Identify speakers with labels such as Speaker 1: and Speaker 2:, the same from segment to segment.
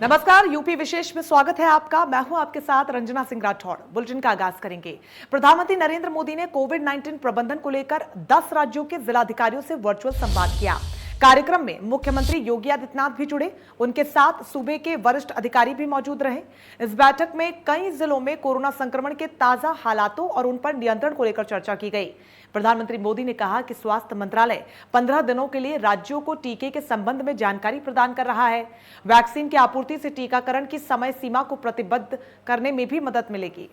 Speaker 1: नमस्कार, यूपी विशेष में स्वागत है आपका। मैं हूं आपके साथ रंजना सिंह राठौड़। बुलेटिन का आगाज करेंगे। प्रधानमंत्री नरेंद्र मोदी ने कोविड-19 प्रबंधन को लेकर 10 राज्यों के जिलाधिकारियों से वर्चुअल संवाद किया। कार्यक्रम में मुख्यमंत्री योगी आदित्यनाथ भी जुड़े। उनके साथ सूबे के वरिष्ठ अधिकारी भी मौजूद रहे। इस बैठक में कई जिलों में कोरोना संक्रमण के ताजा हालातों और उन पर नियंत्रण को लेकर चर्चा की गई। प्रधानमंत्री मोदी ने कहा कि स्वास्थ्य मंत्रालय 15 दिनों के लिए राज्यों को टीके के संबंध में जानकारी प्रदान कर रहा है। वैक्सीन की आपूर्ति से टीकाकरण की समय सीमा को प्रतिबद्ध करने में भी मदद मिलेगी।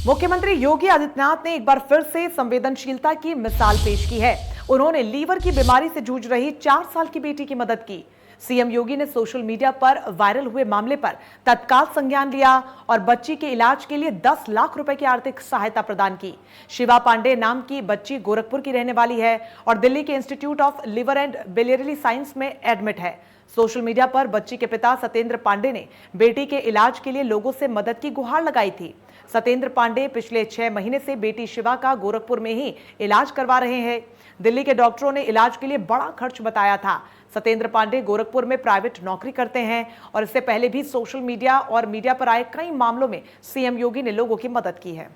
Speaker 1: मुख्यमंत्री योगी आदित्यनाथ ने एक बार फिर से संवेदनशीलता की मिसाल पेश की है। उन्होंने लीवर की बीमारी से जूझ रही 4 साल की बेटी की मदद की। सीएम योगी ने सोशल मीडिया पर वायरल हुए मामले पर तत्काल संज्ञान लिया और बच्ची के इलाज के लिए 10 लाख रुपए की आर्थिक सहायता प्रदान की। शिवा पांडे नाम की बच्ची गोरखपुर की रहने वाली है और दिल्ली के institute of liver and biliary science में एडमिट है। सोशल मीडिया पर बच्ची के पिता सत्येंद्र पांडे ने बेटी के इलाज के लिए लोगों से मदद की गुहार लगाई थी। सत्येंद्र पांडे पिछले 6 महीने से बेटी शिवा का गोरखपुर में ही इलाज करवा रहे हैं। दिल्ली के डॉक्टरों ने इलाज के लिए बड़ा खर्च बताया था। सत्येंद्र पांडे गोरखपुर में प्राइवेट नौकरी करते हैं और इससे पहले भी सोशल मीडिया और मीडिया पर आए कई मामलों में सीएम योगी ने लोगों की मदद की है।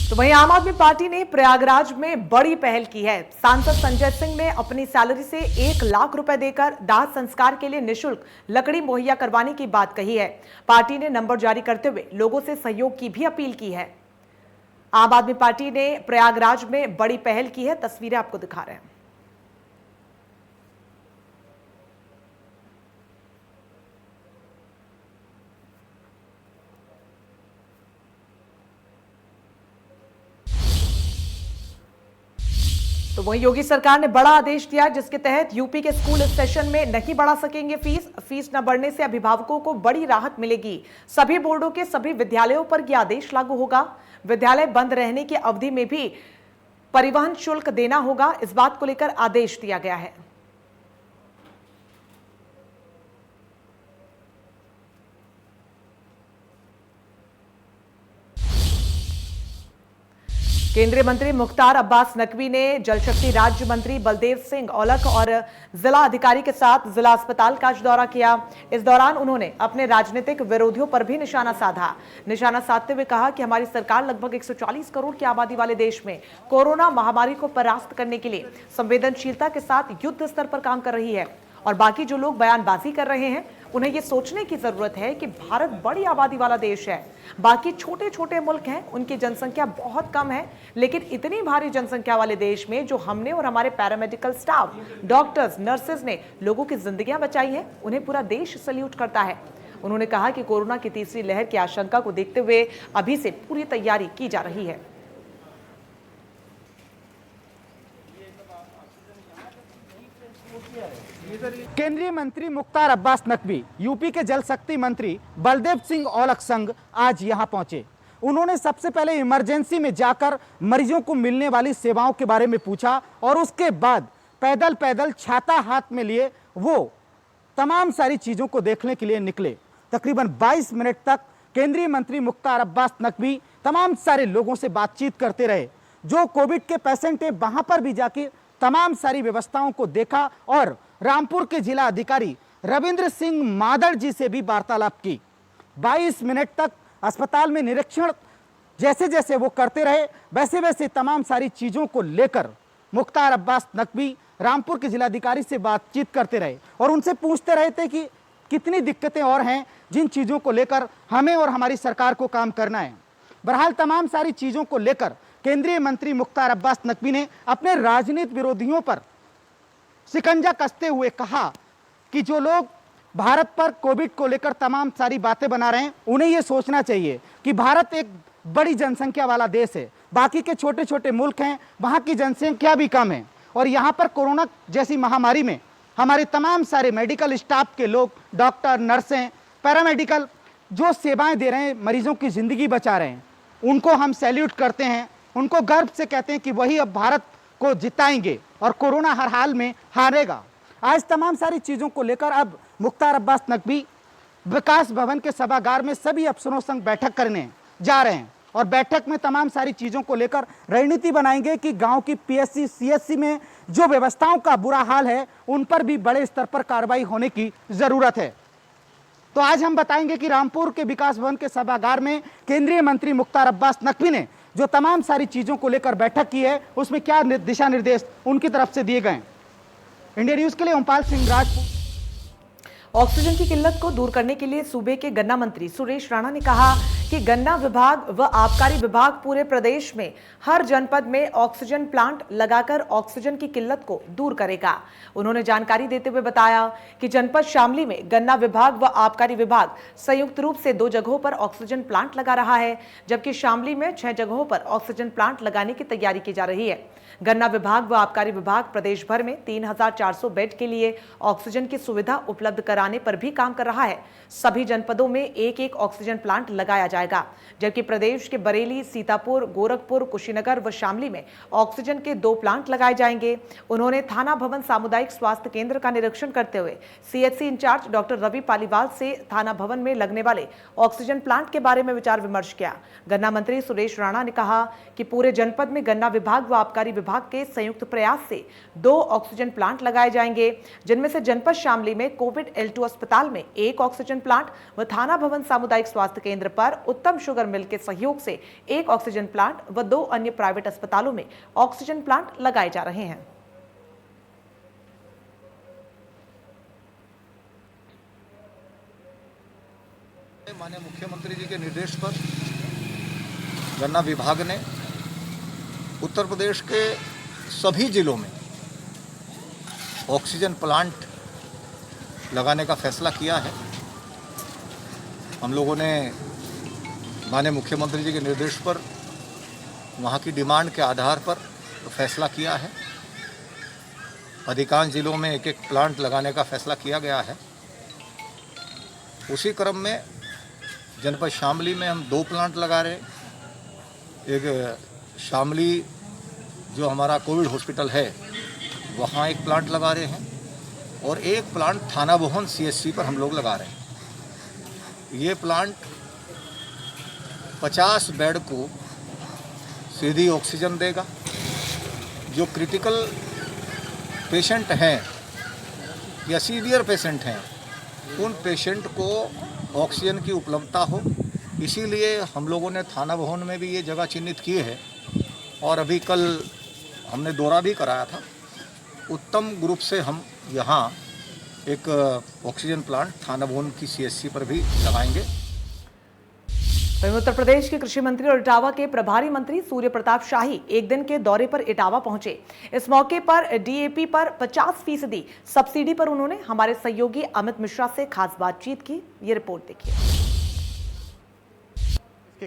Speaker 1: तो वहीं आम आदमी पार्टी ने प्रयागराज में बड़ी पहल की है। सांसद संजय सिंह ने अपनी सैलरी से 1 लाख रुपए देकर दाह संस्कार के लिए निःशुल्क लकड़ी मुहैया करवाने की बात कही है। पार्टी ने नंबर जारी करते हुए लोगों से सहयोग की भी अपील की है। आम आदमी पार्टी ने प्रयागराज में बड़ी पहल की है। तस्वीरें आपको दिखा रहे हैं। तो वहीं योगी सरकार ने बड़ा आदेश दिया जिसके तहत यूपी के स्कूल इस सेशन में नहीं बढ़ा सकेंगे फीस न बढ़ने से अभिभावकों को बड़ी राहत मिलेगी। सभी बोर्डों के सभी विद्यालयों पर यह आदेश लागू होगा। विद्यालय बंद रहने की अवधि में भी परिवहन शुल्क देना होगा। इस बात को लेकर आदेश दिया गया है। केंद्रीय मंत्री मुख्तार अब्बास नकवी ने जल शक्ति राज्य मंत्री बलदेव सिंह औलख और जिला अधिकारी के साथ जिला अस्पताल का दौरा किया। इस दौरान उन्होंने अपने राजनीतिक विरोधियों पर भी निशाना साधा। निशाना साधते हुए कहा कि हमारी सरकार लगभग 140 करोड़ की आबादी वाले देश में कोरोना महामारी को परास्त करने के लिए संवेदनशीलता के साथ युद्ध स्तर पर काम कर रही है और बाकी जो लोग बयानबाजी कर रहे हैं उन्हें यह सोचने की जरूरत है कि भारत बड़ी आबादी वाला देश है। बाकी छोटे छोटे मुल्क हैं, उनकी जनसंख्या बहुत कम है, लेकिन इतनी भारी जनसंख्या वाले देश में जो हमने और हमारे पैरामेडिकल स्टाफ, डॉक्टर्स, नर्सेज ने लोगों की जिंदगियां बचाई हैं, उन्हें पूरा देश सल्यूट करता है। उन्होंने कहा कि कोरोना की तीसरी लहर की आशंका को देखते हुए अभी से पूरी तैयारी की जा रही है।
Speaker 2: केंद्रीय मंत्री मुख्तार अब्बास नकवी, यूपी के जल शक्ति मंत्री बलदेव सिंह औलख संग आज यहां पहुंचे। उन्होंने सबसे पहले इमरजेंसी में जाकर मरीजों को मिलने वाली सेवाओं के बारे में पूछा और उसके बाद पैदल पैदल छाता हाथ में लिए वो तमाम सारी चीजों को देखने के लिए निकले। तकरीबन 22 मिनट तक केंद्रीय मंत्री मुख्तार अब्बास नकवी तमाम सारे लोगों से बातचीत करते रहे। जो कोविड के पेशेंट है वहां पर भी जाके तमाम सारी व्यवस्थाओं को देखा और रामपुर के जिला अधिकारी रविंद्र सिंह मादड़ जी से भी वार्तालाप की। 22 मिनट तक अस्पताल में निरीक्षण जैसे जैसे वो करते रहे वैसे वैसे तमाम सारी चीजों को लेकर मुख्तार अब्बास नकवी रामपुर के जिलाधिकारी से बातचीत करते रहे और उनसे पूछते रहे थे कि कितनी दिक्कतें और हैं जिन चीजों को लेकर हमें और हमारी सरकार को काम करना है। बहरहाल तमाम सारी चीजों को लेकर केंद्रीय मंत्री मुख्तार अब्बास नकवी ने अपने राजनीतिक विरोधियों पर शिकंजा कसते हुए कहा कि जो लोग भारत पर कोविड को लेकर तमाम सारी बातें बना रहे हैं, उन्हें यह सोचना चाहिए कि भारत एक बड़ी जनसंख्या वाला देश है। बाकी के छोटे छोटे मुल्क हैं, वहाँ की जनसंख्या भी कम है, और यहाँ पर कोरोना जैसी महामारी में हमारे तमाम सारे मेडिकल स्टाफ के लोग, डॉक्टर, नर्सें, पैरामेडिकल जो सेवाएं दे रहे हैं, मरीजों की ज़िंदगी बचा रहे हैं, उनको हम सैल्यूट करते हैं, उनको गर्व से कहते हैं कि वही अब भारत को जिताएंगे और कोरोना हर हाल में हारेगा। आज तमाम सारी चीज़ों को लेकर अब मुख्तार अब्बास नकवी विकास भवन के सभागार में सभी अफसरों संग बैठक करने जा रहे हैं, और बैठक में तमाम सारी चीज़ों को लेकर रणनीति बनाएंगे कि गांव की पीएससी, सीएससी में जो व्यवस्थाओं का बुरा हाल है, उन पर भी बड़े स्तर पर कार्रवाई होने की ज़रूरत है। तो आज हम बताएंगे कि रामपुर के विकास भवन के सभागार में केंद्रीय मंत्री मुख्तार अब्बास नकवी ने जो तमाम सारी चीज़ों को लेकर बैठक की है, उसमें क्या दिशा निर्देश उनकी तरफ से दिए गए। इंडिया न्यूज़ के लिए ओमपाल सिंह राजपूत।
Speaker 1: ऑक्सीजन की किल्लत को दूर करने के लिए सूबे के गन्ना मंत्री सुरेश राणा ने कहा कि गन्ना विभाग व आबकारी विभाग पूरे प्रदेश में हर जनपद में ऑक्सीजन प्लांट लगाकर ऑक्सीजन की किल्लत को दूर करेगा। उन्होंने जानकारी देते हुए बताया कि जनपद शामली में गन्ना विभाग व आबकारी विभाग संयुक्त रूप से 2 जगहों पर ऑक्सीजन प्लांट लगा रहा है, जबकि शामली में 6 जगहों पर ऑक्सीजन प्लांट लगाने की तैयारी की जा रही है। गन्ना विभाग व आबकारी विभाग प्रदेश भर में 3400 बेड के लिए ऑक्सीजन की सुविधा उपलब्ध कराने पर भी काम कर रहा है। सभी जनपदों में एक ऑक्सीजन प्लांट लगाया जाएगा, जबकि प्रदेश के बरेली, सीतापुर, गोरखपुर, कुशीनगर व शामली में ऑक्सीजन के 2 प्लांट लगाए जाएंगे। उन्होंने थाना भवन सामुदायिक स्वास्थ्य केंद्र का निरीक्षण करते हुए CHC in-charge doctor Ravi Paliwal से थाना भवन में लगने वाले ऑक्सीजन प्लांट के बारे में विचार विमर्श किया। गन्ना मंत्री सुरेश राणा ने कहा कि पूरे जनपद में गन्ना विभाग व आबकारी विभाग के संयुक्त प्रयास से 2 ऑक्सीजन प्लांट लगाए जाएंगे, जिनमें से जनपद शामली में कोविड L2 अस्पताल में 1 ऑक्सीजन प्लांट व थाना भवन सामुदायिक स्वास्थ्य केंद्र पर उत्तम शुगर मिल के सहयोग से 1 ऑक्सीजन प्लांट व 2 अन्य प्राइवेट अस्पतालों में ऑक्सीजन प्लांट लगाए जा रहे हैं।
Speaker 3: माननीय मुख्यमंत्री जी के निर्देश पर गन्ना विभाग ने उत्तर प्रदेश के सभी जिलों में ऑक्सीजन प्लांट लगाने का फैसला किया है। हम लोगों ने माननीय मुख्यमंत्री जी के निर्देश पर वहाँ की डिमांड के आधार पर फैसला किया है। अधिकांश जिलों में 1 प्लांट लगाने का फैसला किया गया है। उसी क्रम में जनपद शामली में हम 2 प्लांट लगा रहे हैं। एक शामली जो हमारा कोविड हॉस्पिटल है वहाँ 1 प्लांट लगा रहे हैं, और 1 प्लांट थाना भवन सीएचसी पर हम लोग लगा रहे हैं। ये प्लांट 50 बेड को सीधी ऑक्सीजन देगा। जो क्रिटिकल पेशेंट हैं या सीवियर पेशेंट हैं, उन पेशेंट को ऑक्सीजन की उपलब्धता हो, इसीलिए हम लोगों ने थाना भवन में भी ये जगह चिन्हित की है। और अभी कल हमने दौरा भी कराया था। उत्तम ग्रुप से हम यहाँ एक ऑक्सीजन प्लांट थाना भवन की सीएचसी पर भी लगाएंगे।
Speaker 1: वहीं उत्तर प्रदेश के कृषि मंत्री और इटावा के प्रभारी मंत्री सूर्य प्रताप शाही 1 दिन के दौरे पर इटावा पहुंचे। इस मौके पर डीएपी पर 50% सब्सिडी पर उन्होंने हमारे सहयोगी अमित मिश्रा से खास बातचीत की। ये रिपोर्ट देखिए।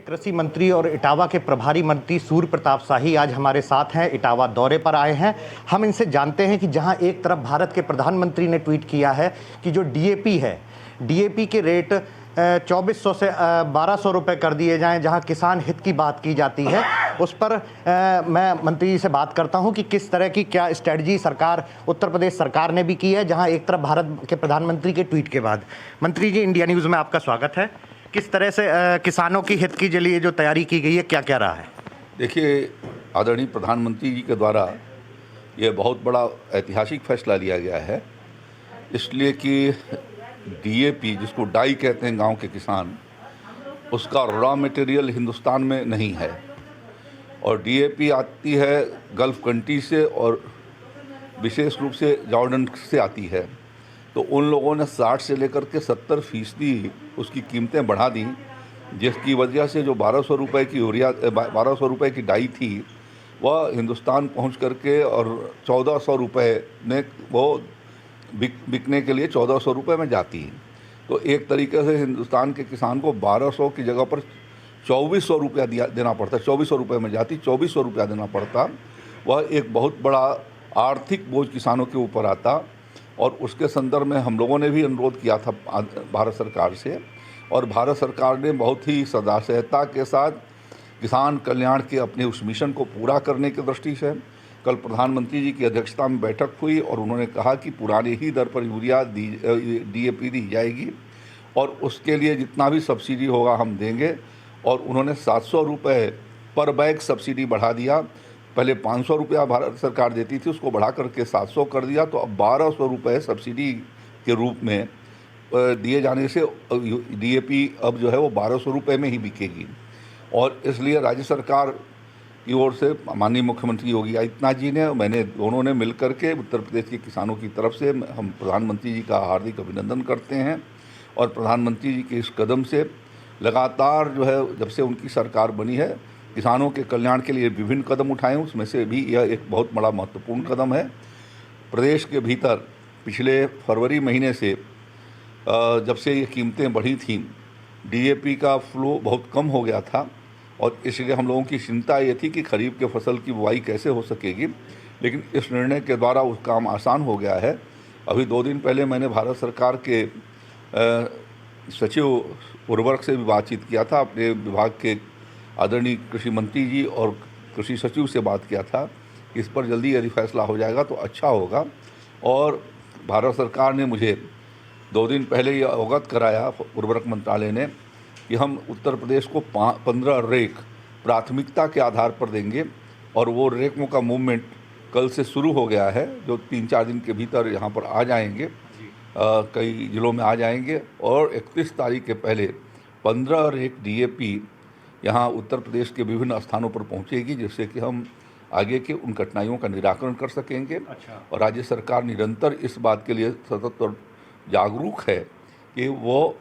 Speaker 4: कृषि मंत्री और इटावा के प्रभारी मंत्री सूर्य प्रताप शाही आज हमारे साथ हैं, इटावा दौरे पर आए हैं। हम इनसे जानते हैं कि जहां एक तरफ भारत के प्रधानमंत्री ने ट्वीट किया है कि जो डीएपी है, डीएपी के रेट 2400 से 1200 रुपये कर दिए जाएं, जहां किसान हित की बात की जाती है, उस पर मैं मंत्री जी से बात करता हूं कि किस तरह की क्या स्ट्रेटजी सरकार, उत्तर प्रदेश सरकार ने भी की है, जहां एक तरफ भारत के प्रधानमंत्री के ट्वीट के बाद। मंत्री जी, इंडिया न्यूज़ में आपका स्वागत है। किस तरह से किसानों की हित के लिए जो तैयारी की गई है, क्या क्या रहा है?
Speaker 5: देखिए, आदरणीय प्रधानमंत्री जी के द्वारा ये बहुत बड़ा ऐतिहासिक फैसला लिया गया है, इसलिए कि डीएपी, जिसको डाई कहते हैं गांव के किसान, उसका रॉ मटेरियल हिंदुस्तान में नहीं है, और डीएपी आती है गल्फ़ कंट्री से और विशेष रूप से जॉर्डन से आती है। तो उन लोगों ने 60 से लेकर के 70% उसकी कीमतें बढ़ा दी, जिसकी वजह से जो 1200 रुपये की यूरिया 1200 रुपये की डाई थी, वह हिंदुस्तान पहुंच करके और 1400 रुपये में वो बिकने के लिए 1400 रुपये में जाती है। तो एक तरीके से हिंदुस्तान के किसान को 1200 की जगह पर 2400 रुपया देना पड़ता, 2400 रुपये में जाती 2400 रुपया देना पड़ता। वह एक बहुत बड़ा आर्थिक बोझ किसानों के ऊपर आता और उसके संदर्भ में हम लोगों ने भी अनुरोध किया था भारत सरकार से, और भारत सरकार ने बहुत ही सदाशयता के साथ किसान कल्याण के अपने उस मिशन को पूरा करने की दृष्टि से कल प्रधानमंत्री जी की अध्यक्षता में बैठक हुई और उन्होंने कहा कि पुराने ही दर पर यूरिया DAP दी जाएगी और उसके लिए जितना भी सब्सिडी होगा हम देंगे। और उन्होंने 700 रुपये पर बैग सब्सिडी बढ़ा दिया। पहले 500 रुपया भारत सरकार देती थी, उसको बढ़ा करके 700 कर दिया। तो अब 1200 रुपये सब्सिडी के रूप में दिए जाने से DAP अब जो है वो 1200 रुपये में ही बिकेगी। और इसलिए राज्य सरकार की ओर से माननीय मुख्यमंत्री योगी आदित्यनाथ जी ने, मैंने, दोनों ने मिलकर के उत्तर प्रदेश के किसानों की तरफ से हम प्रधानमंत्री जी का हार्दिक अभिनंदन करते हैं। और प्रधानमंत्री जी के इस कदम से लगातार जो है जब से उनकी सरकार बनी है किसानों के कल्याण के लिए विभिन्न कदम उठाए, उसमें से भी यह एक बहुत बड़ा महत्वपूर्ण कदम है। प्रदेश के भीतर पिछले फरवरी महीने से जब से ये कीमतें बढ़ी थीं, DAP का फ्लो बहुत कम हो गया था और इसलिए हम लोगों की चिंता ये थी कि खरीफ के फसल की बुआई कैसे हो सकेगी, लेकिन इस निर्णय के द्वारा उस काम आसान हो गया है। अभी 2 दिन पहले मैंने भारत सरकार के सचिव उर्वरक से भी बातचीत किया था, अपने विभाग के आदरणीय कृषि मंत्री जी और कृषि सचिव से बात किया था कि इस पर जल्दी यदि फैसला हो जाएगा तो अच्छा होगा। और भारत सरकार ने मुझे 2 दिन पहले ये अवगत कराया उर्वरक मंत्रालय ने कि हम उत्तर प्रदेश को 15 रेक प्राथमिकता के आधार पर देंगे और वो रेकों का मूवमेंट कल से शुरू हो गया है, जो 3-4 दिन के भीतर यहाँ पर आ जाएंगे, कई जिलों में आ जाएंगे। और 31 तारीख के पहले 15 रेक DAP यहाँ उत्तर प्रदेश के विभिन्न स्थानों पर पहुँचेगी, जिससे कि हम आगे के उन कठिनाइयों का निराकरण कर सकेंगे। और राज्य सरकार निरंतर इस बात के लिए सतत और जागरूक है कि वो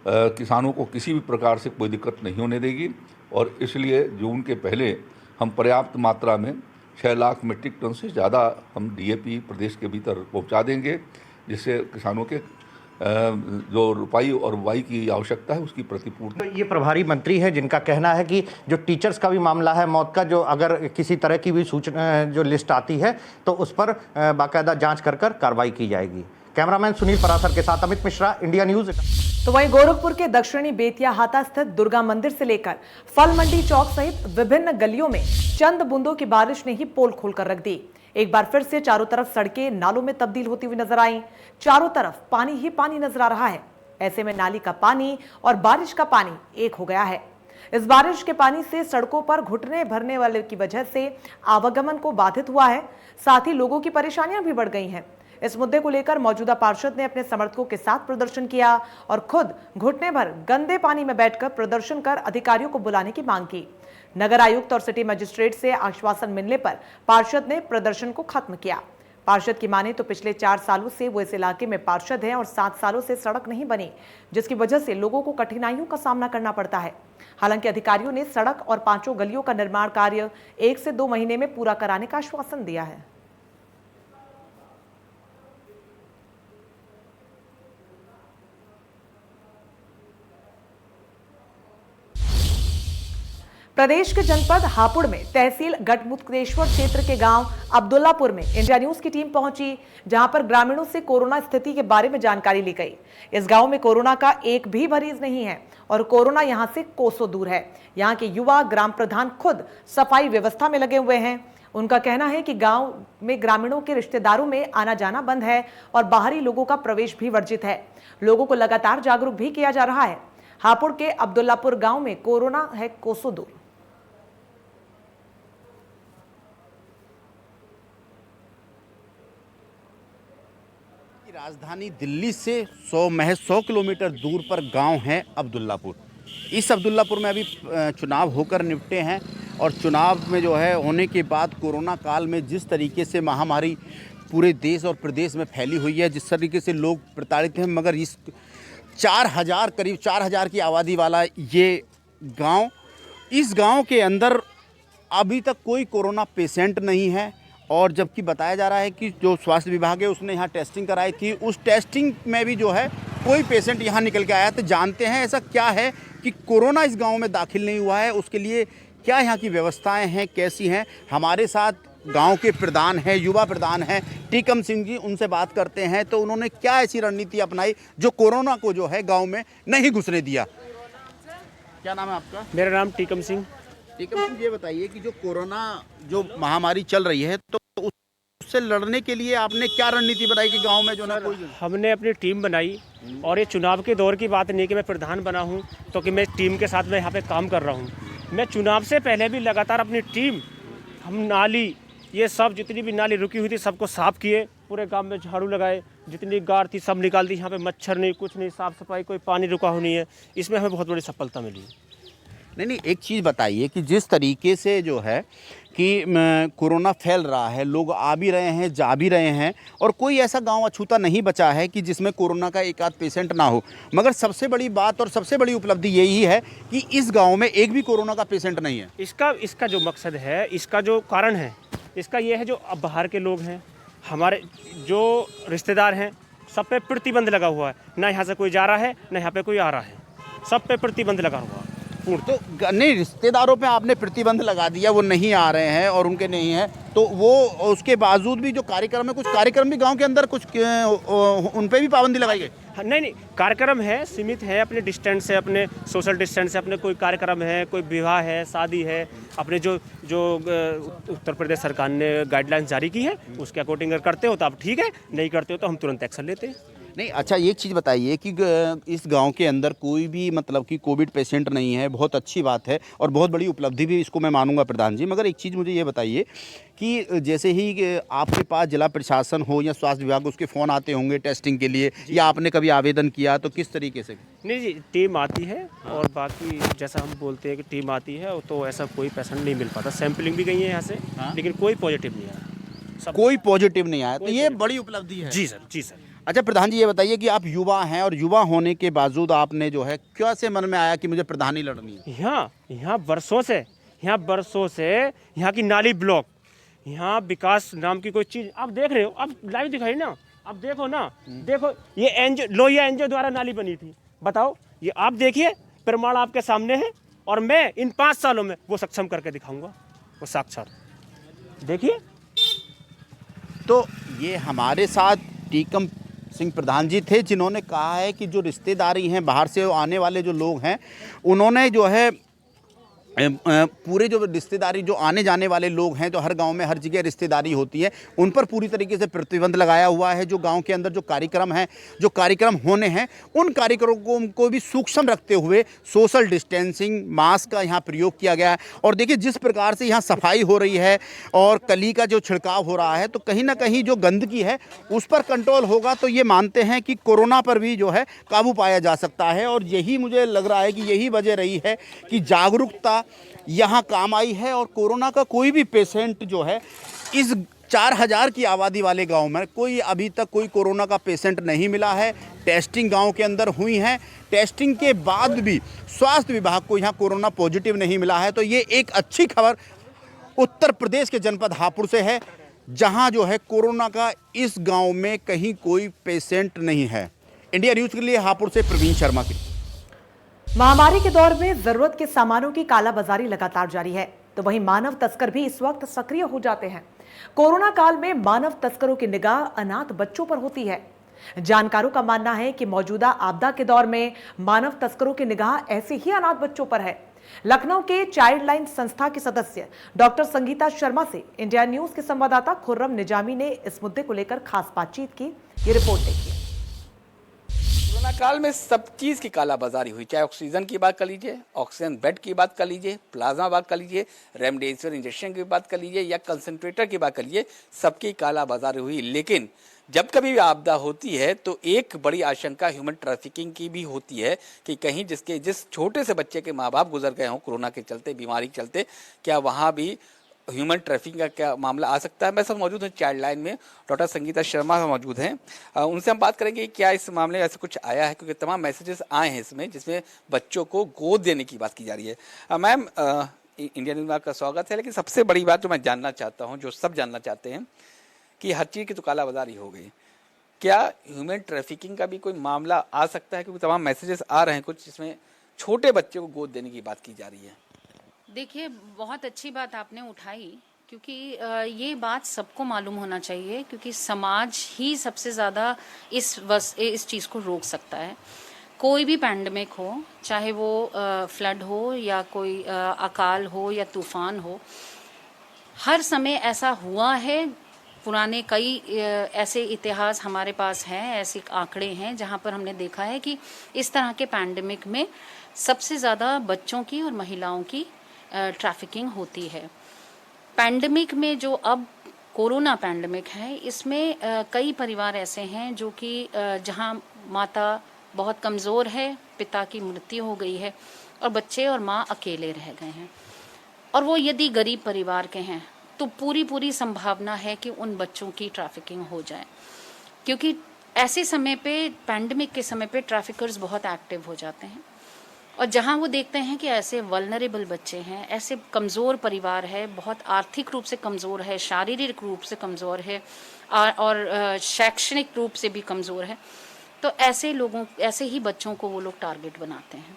Speaker 5: किसानों को किसी भी प्रकार से कोई दिक्कत नहीं होने देगी। और इसलिए जून के पहले हम पर्याप्त मात्रा में 6 लाख मीट्रिक टन से ज़्यादा हम DAP प्रदेश के भीतर पहुंचा देंगे, जिससे किसानों के जो रुपाई और बुआई की आवश्यकता है उसकी प्रतिपूर्ति।
Speaker 4: तो ये प्रभारी मंत्री हैं जिनका कहना है कि जो टीचर्स का भी मामला है मौत का, जो अगर किसी तरह की भी सूचना जो लिस्ट आती है तो उस पर बाकायदा जांच कर कार्रवाई की जाएगी। कैमरामैन सुनील परासर के साथ अमित मिश्रा, इंडिया न्यूज।
Speaker 1: तो वहीं गोरखपुर के दक्षिणी बेतिया हाता स्थित दुर्गा मंदिर से लेकर फल मंडी चौक सहित विभिन्न गलियों में चंद बूंदों की बारिश ने ही पोल खोलकर रख दी। एक बार फिर से चारों तरफ सड़कें नालों में तब्दील होती हुई नजर आई। चारों तरफ पानी ही पानी नजर आ रहा है। ऐसे में नाली का पानी और बारिश का पानी एक हो गया है। इस बारिश के पानी से सड़कों पर घुटने भरने वाले की वजह से आवागमन को बाधित हुआ है, साथ ही लोगों की परेशानियां भी बढ़ गई हैं। इस मुद्दे को लेकर मौजूदा पार्षद ने अपने समर्थकों के साथ प्रदर्शन किया और खुद घुटने भर गंदे पानी में बैठकर प्रदर्शन कर अधिकारियों को बुलाने की मांग की। नगर आयुक्त और सिटी मजिस्ट्रेट से आश्वासन मिलने पर पार्षद ने प्रदर्शन को खत्म किया। पार्षद की माने तो पिछले 4 सालों से वो इस इलाके में पार्षद हैं और 7 सालों से सड़क नहीं बनी, जिसकी वजह से लोगों को कठिनाइयों का सामना करना पड़ता है। हालांकि अधिकारियों ने सड़क और 5 गलियों का निर्माण कार्य 1 से 2 महीने में पूरा कराने का आश्वासन दिया है। प्रदेश के जनपद हापुड़ में तहसील गढ़मुक्तेश्वर क्षेत्र के गांव अब्दुल्लापुर में इंडिया न्यूज की टीम पहुंची, जहां पर ग्रामीणों से कोरोना स्थिति के बारे में जानकारी ली गई। इस गांव में कोरोना का एक भी मरीज नहीं है और कोरोना यहां से कोसों दूर है। यहां के युवा ग्राम प्रधान खुद सफाई व्यवस्था में लगे हुए हैं। उनका कहना है कि गांव में ग्रामीणों के रिश्तेदारों में आना जाना बंद है और बाहरी लोगों का प्रवेश भी वर्जित है। लोगों को लगातार जागरूक भी किया जा रहा है। हापुड़ के अब्दुल्लापुर गांव में कोरोना है कोसों दूर।
Speaker 2: राजधानी दिल्ली से महज 100 किलोमीटर दूर पर गांव है अब्दुल्लापुर। इस अब्दुल्लापुर में अभी चुनाव होकर निपटे हैं और चुनाव में जो है होने के बाद कोरोना काल में जिस तरीके से महामारी पूरे देश और प्रदेश में फैली हुई है, जिस तरीके से लोग प्रताड़ित हैं, मगर इस 4000 करीब 4000 की आबादी वाला ये गांव, इस गांव के अंदर अभी तक कोई कोरोना पेशेंट नहीं है और जबकि बताया जा रहा है कि जो स्वास्थ्य विभाग है उसने यहाँ टेस्टिंग कराई थी, उस टेस्टिंग में भी जो है कोई पेशेंट यहाँ निकल के आया। तो जानते हैं ऐसा क्या है कि कोरोना इस गांव में दाखिल नहीं हुआ है, उसके लिए क्या यहाँ की व्यवस्थाएं हैं, कैसी हैं। हमारे साथ गांव के प्रधान हैं, युवा प्रधान हैं टीकम सिंह जी, उनसे बात करते हैं। तो उन्होंने क्या ऐसी रणनीति अपनाई जो कोरोना को जो है गाँव में नहीं घुसने दिया। क्या नाम है आपका?
Speaker 6: मेरा नाम टीकम सिंह।
Speaker 2: टीकम सिंह, ये बताइए कि जो कोरोना जो महामारी चल रही है तो उससे लड़ने के लिए आपने क्या रणनीति बनाई कि गांव में जो ना कोई।
Speaker 6: हमने अपनी टीम बनाई और ये चुनाव के दौर की बात नहीं कि मैं प्रधान बना हूँ तो कि मैं टीम के साथ मैं यहाँ पे काम कर रहा हूँ। मैं चुनाव से पहले भी लगातार अपनी टीम, हम नाली, ये सब जितनी भी नाली रुकी हुई थी सबको साफ़ किए, पूरे गांव में झाड़ू लगाए, जितनी गार थी सब निकाल दी। यहाँ पे मच्छर नहीं, कुछ नहीं, साफ़ सफाई, कोई पानी रुका हुआ नहीं है। इसमें हमें बहुत बड़ी सफलता मिली।
Speaker 2: नहीं, एक चीज़ बताइए कि जिस तरीके से जो है कि कोरोना फैल रहा है, लोग आ भी रहे हैं, जा भी रहे हैं, और कोई ऐसा गांव अछूता नहीं बचा है कि जिसमें कोरोना का एक आध पेशेंट ना हो। मगर सबसे बड़ी बात और सबसे बड़ी उपलब्धि यही है कि इस गांव में एक भी कोरोना का पेशेंट नहीं है।
Speaker 6: इसका जो मकसद है, इसका जो कारण है, इसका ये है जो अब बाहर के लोग हैं, हमारे जो रिश्तेदार हैं, सब पे प्रतिबंध लगा हुआ है। ना यहाँ से कोई जा रहा है, ना यहाँ पे कोई आ रहा है, सब पे प्रतिबंध लगा हुआ है।
Speaker 2: तो नहीं, रिश्तेदारों पे आपने प्रतिबंध लगा दिया, वो नहीं आ रहे हैं और उनके नहीं है, तो वो उसके बावजूद भी जो कार्यक्रम है, कुछ कार्यक्रम भी गांव के अंदर कुछ उन पे भी पाबंदी लगाई गई।
Speaker 6: नहीं, कार्यक्रम है, सीमित है, अपने डिस्टेंस से, अपने सोशल डिस्टेंस से, अपने कोई कार्यक्रम है, कोई विवाह है, शादी है, अपने जो उत्तर प्रदेश सरकार ने गाइडलाइंस जारी की है उसके अकॉर्डिंग अगर करते हो तो आप ठीक है, नहीं करते हो तो हम तुरंत एक्शन लेते हैं।
Speaker 2: नहीं, अच्छा, एक चीज़ बताइए कि इस गांव के अंदर कोई भी मतलब कि कोविड पेशेंट नहीं है, बहुत अच्छी बात है और बहुत बड़ी उपलब्धि भी इसको मैं मानूंगा प्रधान जी। मगर एक चीज़ मुझे ये बताइए कि जैसे ही आपके पास जिला प्रशासन हो या स्वास्थ्य विभाग, उसके फ़ोन आते होंगे टेस्टिंग के लिए, या आपने कभी आवेदन किया, तो किस तरीके से?
Speaker 6: नहीं जी, टीम आती है और बाकी जैसा हम बोलते हैं कि टीम आती है तो ऐसा कोई पेशेंट नहीं मिल पाता। सैंपलिंग भी गई है यहाँ से, लेकिन कोई पॉजिटिव नहीं आया।
Speaker 2: कोई पॉजिटिव नहीं आया, तो ये बड़ी उपलब्धि है।
Speaker 6: जी सर, जी सर।
Speaker 2: अच्छा प्रधान जी, ये बताइए कि आप युवा हैं और युवा होने के बावजूद आपने जो है क्या से मन में आया कि मुझे प्रधानी लड़नी है?
Speaker 6: यहाँ वर्षों से यहाँ की नाली ब्लॉक, यहाँ विकास नाम की कोई चीज़ आप देख रहे हो, अब लाइव दिखाई ना, अब देखो ना, देखो ये एनजीओ, लोहिया एनजीओ द्वारा नाली बनी थी, बताओ, ये आप देखिए, प्रमाण आपके सामने है, और मैं इन 5 सालों में वो सक्षम करके दिखाऊंगा, वो साक्षात देखिए।
Speaker 2: तो ये हमारे साथ टीकम सिंह प्रधान जी थे, जिन्होंने कहा है कि जो रिश्तेदारी हैं, बाहर से आने वाले जो लोग हैं, उन्होंने जो है पूरे जो रिश्तेदारी, जो आने जाने वाले लोग हैं, तो हर गांव में हर जगह रिश्तेदारी होती है, उन पर पूरी तरीके से प्रतिबंध लगाया हुआ है। जो गांव के अंदर जो कार्यक्रम हैं, जो कार्यक्रम होने हैं, उन कार्यक्रमों को भी सूक्ष्म रखते हुए सोशल डिस्टेंसिंग, मास्क का यहाँ प्रयोग किया गया है। और देखिए जिस प्रकार से यहाँ सफाई हो रही है और कली का जो छिड़काव हो रहा है, तो कहीं ना कहीं जो गंदगी है उस पर कंट्रोल होगा, तो ये मानते हैं कि कोरोना पर भी जो है काबू पाया जा सकता है। और यही मुझे लग रहा है कि यही वजह रही है कि जागरूकता यहाँ काम आई है, और कोरोना का कोई भी पेशेंट जो है इस 4000 की आबादी वाले गांव में कोई अभी तक कोई कोरोना का पेशेंट नहीं मिला है। टेस्टिंग गांव के अंदर हुई है, टेस्टिंग के बाद भी स्वास्थ्य विभाग को यहाँ कोरोना पॉजिटिव नहीं मिला है। तो ये एक अच्छी खबर उत्तर प्रदेश के जनपद हापुड़ से है, जहाँ जो है कोरोना का इस गाँव में कहीं कोई पेशेंट नहीं है। इंडिया न्यूज़ के लिए हापुड़ से प्रवीण शर्मा की।
Speaker 1: महामारी के दौर में जरूरत के सामानों की कालाबाजारी लगातार जारी है, तो वहीं मानव तस्कर भी इस वक्त सक्रिय हो जाते हैं। कोरोना काल में मानव तस्करों की निगाह अनाथ बच्चों पर होती है। जानकारों का मानना है कि मौजूदा आपदा के दौर में मानव तस्करों की निगाह ऐसे ही अनाथ बच्चों पर है। लखनऊ के चाइल्ड लाइन संस्था की सदस्य डॉक्टर संगीता शर्मा से इंडिया न्यूज के संवाददाता खुर्रम निजामी ने इस मुद्दे को लेकर खास बातचीत की। ये रिपोर्ट देखिए।
Speaker 7: कोरोना काल में सब चीज़ की कालाबाजारी हुई, चाहे ऑक्सीजन की बात कर लीजिए, ऑक्सीजन बेड की बात कर लीजिए, प्लाज्मा बात कर लीजिए, रेमडेसिविर इंजेक्शन की बात कर लीजिए, या कंसंट्रेटर की बात कर लीजिए, सबकी कालाबाजारी हुई। लेकिन जब कभी भी आपदा होती है तो एक बड़ी आशंका ह्यूमन ट्रैफिकिंग की भी होती है कि कहीं जिस छोटे से बच्चे के माँ बाप गुजर गए हों कोरोना के चलते, बीमारी के चलते, क्या वहाँ भी ह्यूमन ट्रैफिकिंग का क्या मामला आ सकता है। मैं सब मौजूद हूँ चाइल्ड लाइन में, डॉक्टर संगीता शर्मा मौजूद हैं, उनसे हम बात करेंगे क्या इस मामले में ऐसा कुछ आया है, क्योंकि तमाम मैसेजेस आए हैं इसमें जिसमें बच्चों को गोद देने की बात की जा रही है। मैम, इंडिया न्यूज़ में आपका स्वागत है। लेकिन सबसे बड़ी बात जो मैं जानना चाहता हूं, जो सब जानना चाहते हैं, कि हर चीज़ की तो कालाबाजारी हो गई, क्या ह्यूमन ट्रैफिकिंग का भी कोई मामला आ सकता है? क्योंकि तमाम मैसेजेस आ रहे हैं कुछ जिसमें छोटे बच्चे को गोद देने की बात की जा रही है।
Speaker 8: देखिए, बहुत अच्छी बात आपने उठाई, क्योंकि ये बात सबको मालूम होना चाहिए, क्योंकि समाज ही सबसे ज़्यादा इस चीज़ को रोक सकता है। कोई भी पैंडमिक हो, चाहे वो फ्लड हो या कोई अकाल हो या तूफान हो, हर समय ऐसा हुआ है। पुराने कई ऐसे इतिहास हमारे पास हैं, ऐसे आंकड़े हैं जहाँ पर हमने देखा है कि इस तरह के पैंडमिक में सबसे ज़्यादा बच्चों की और महिलाओं की ट्रैफिकिंग होती है। पैंडमिक में जो अब कोरोना पैंडमिक है, इसमें कई परिवार ऐसे हैं जो कि जहाँ माता बहुत कमज़ोर है, पिता की मृत्यु हो गई है और बच्चे और माँ अकेले रह गए हैं, और वो यदि गरीब परिवार के हैं तो पूरी संभावना है कि उन बच्चों की ट्रैफिकिंग हो जाए, क्योंकि ऐसे समय पे, पैंडमिक के समय पे ट्रैफिकर्स बहुत एक्टिव हो जाते हैं। और जहां वो देखते हैं कि ऐसे वल्नरेबल बच्चे हैं, ऐसे कमज़ोर परिवार है, बहुत आर्थिक रूप से कमज़ोर है, शारीरिक रूप से कमज़ोर है और शैक्षणिक रूप से भी कमज़ोर है, तो ऐसे ही बच्चों को वो लोग टारगेट बनाते हैं।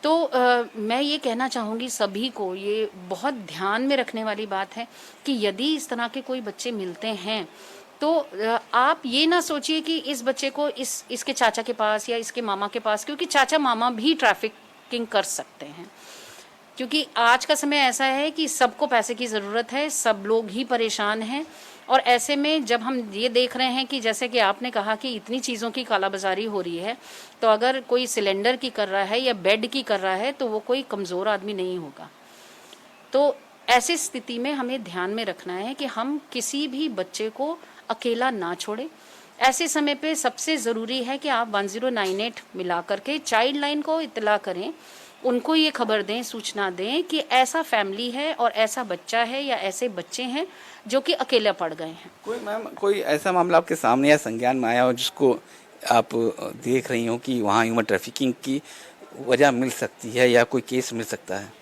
Speaker 8: तो मैं ये कहना चाहूँगी सभी को, ये बहुत ध्यान में रखने वाली बात है कि यदि इस तरह के कोई बच्चे मिलते हैं तो आप ये ना सोचिए कि इस बच्चे को इसके चाचा के पास या इसके मामा के पास, क्योंकि चाचा मामा भी ट्रैफिकिंग कर सकते हैं। क्योंकि आज का समय ऐसा है कि सबको पैसे की ज़रूरत है, सब लोग ही परेशान हैं, और ऐसे में जब हम ये देख रहे हैं कि जैसे कि आपने कहा कि इतनी चीज़ों की कालाबाजारी हो रही है, तो अगर कोई सिलेंडर की कर रहा है या बेड की कर रहा है तो वो कोई कमज़ोर आदमी नहीं होगा। तो ऐसी स्थिति में हमें ध्यान में रखना है कि हम किसी भी बच्चे को अकेला ना छोड़ें। ऐसे समय पे सबसे ज़रूरी है कि आप 1098 मिला करके चाइल्ड लाइन को इत्तला करें, उनको ये खबर दें, सूचना दें कि ऐसा फैमिली है और ऐसा बच्चा है या ऐसे बच्चे हैं जो कि अकेले पड़ गए हैं।
Speaker 7: कोई ऐसा मामला आपके सामने या संज्ञान में आया हो जिसको आप देख रही हो कि वहाँ ह्यूमन ट्रैफिकिंग की वजह मिल सकती है या कोई केस मिल सकता है?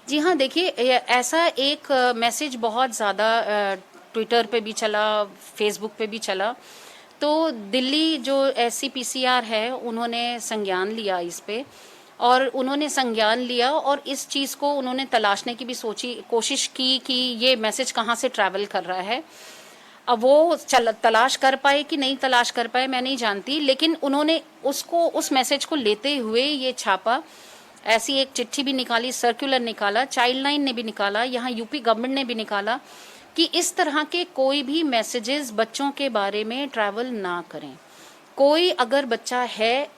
Speaker 8: जी हाँ, देखिए, ऐसा एक मैसेज बहुत ज़्यादा ट्विटर पे भी चला, फेसबुक पे भी चला। तो दिल्ली जो SCPCR है, उन्होंने संज्ञान लिया इस पे, और उन्होंने संज्ञान लिया और इस चीज़ को उन्होंने तलाशने की भी कोशिश की कि ये मैसेज कहाँ से ट्रैवल कर रहा है। अब वो तलाश कर पाए कि नहीं तलाश कर पाए मैं नहीं जानती, लेकिन उन्होंने उस मैसेज को लेते हुए ये छापा, ऐसी एक चिट्ठी भी निकाली, सर्कुलर निकाला, चाइल्ड लाइन ने भी निकाला, यहाँ यूपी गवर्नमेंट ने भी निकाला कि इस तरह के कोई भी मैसेजेस बच्चों के बारे में ट्रैवल ना करें। कोई अगर बच्चा है,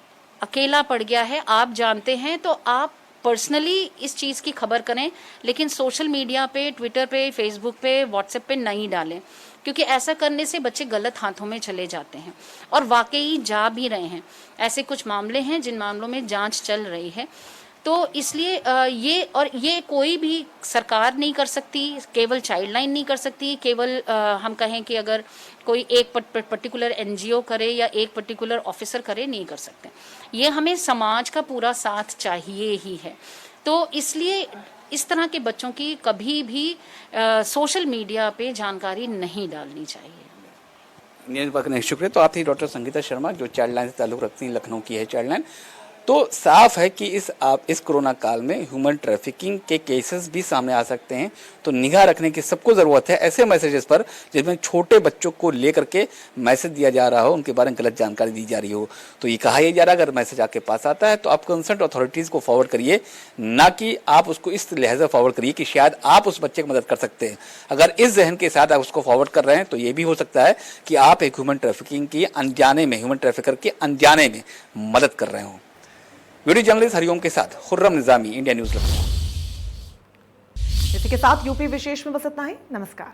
Speaker 8: अकेला पड़ गया है, आप जानते हैं, तो आप पर्सनली इस चीज़ की खबर करें, लेकिन सोशल मीडिया पे, ट्विटर पे, फेसबुक पे, व्हाट्सएप पे नहीं डालें, क्योंकि ऐसा करने से बच्चे गलत हाथों में चले जाते हैं और वाकई जा भी रहे हैं। ऐसे कुछ मामले हैं जिन मामलों में जांच चल रही है। तो इसलिए ये कोई भी सरकार नहीं कर सकती, केवल चाइल्ड लाइन नहीं कर सकती, केवल हम कहें कि अगर कोई एक पर्टिकुलर NGO करे या एक पर्टिकुलर ऑफिसर करे, नहीं कर सकते। ये हमें समाज का पूरा साथ चाहिए ही है। तो इसलिए इस तरह के बच्चों की कभी भी सोशल मीडिया पे जानकारी नहीं डालनी चाहिए।
Speaker 7: शुक्रिया। तो आप थी डॉक्टर संगीता शर्मा, जो चाइल्ड लाइन से ताल्लुक़ रखती हैं, लखनऊ की है चाइल्ड लाइन। तो साफ है कि इस कोरोना काल में ह्यूमन ट्रैफिकिंग के केसेस भी सामने आ सकते हैं, तो निगाह रखने की सबको ज़रूरत है ऐसे मैसेजेस पर जिसमें छोटे बच्चों को लेकर के मैसेज दिया जा रहा हो, उनके बारे में गलत जानकारी दी जा रही हो। तो ये कहा यह जा रहा है, अगर मैसेज आपके पास आता है तो आप कंसर्न अथॉरिटीज़ को फॉरवर्ड करिए, ना कि आप उसको इस लिहाजा फॉरवर्ड करिए कि शायद आप उस बच्चे की मदद कर सकते हैं। अगर इस जहन के साथ आप उसको फॉरवर्ड कर रहे हैं तो ये भी हो सकता है कि आप एक ह्यूमन ट्रैफिकिंग की अनजाने में, ह्यूमन ट्रैफिकर के अनजाने में मदद कर रहे हों। वीडियो जर्नलिस्ट हरिओम के साथ खुर्रम निजामी, इंडिया न्यूज़ लखनऊ।
Speaker 1: इसी के साथ यूपी विशेष में बस इतना ही। नमस्कार।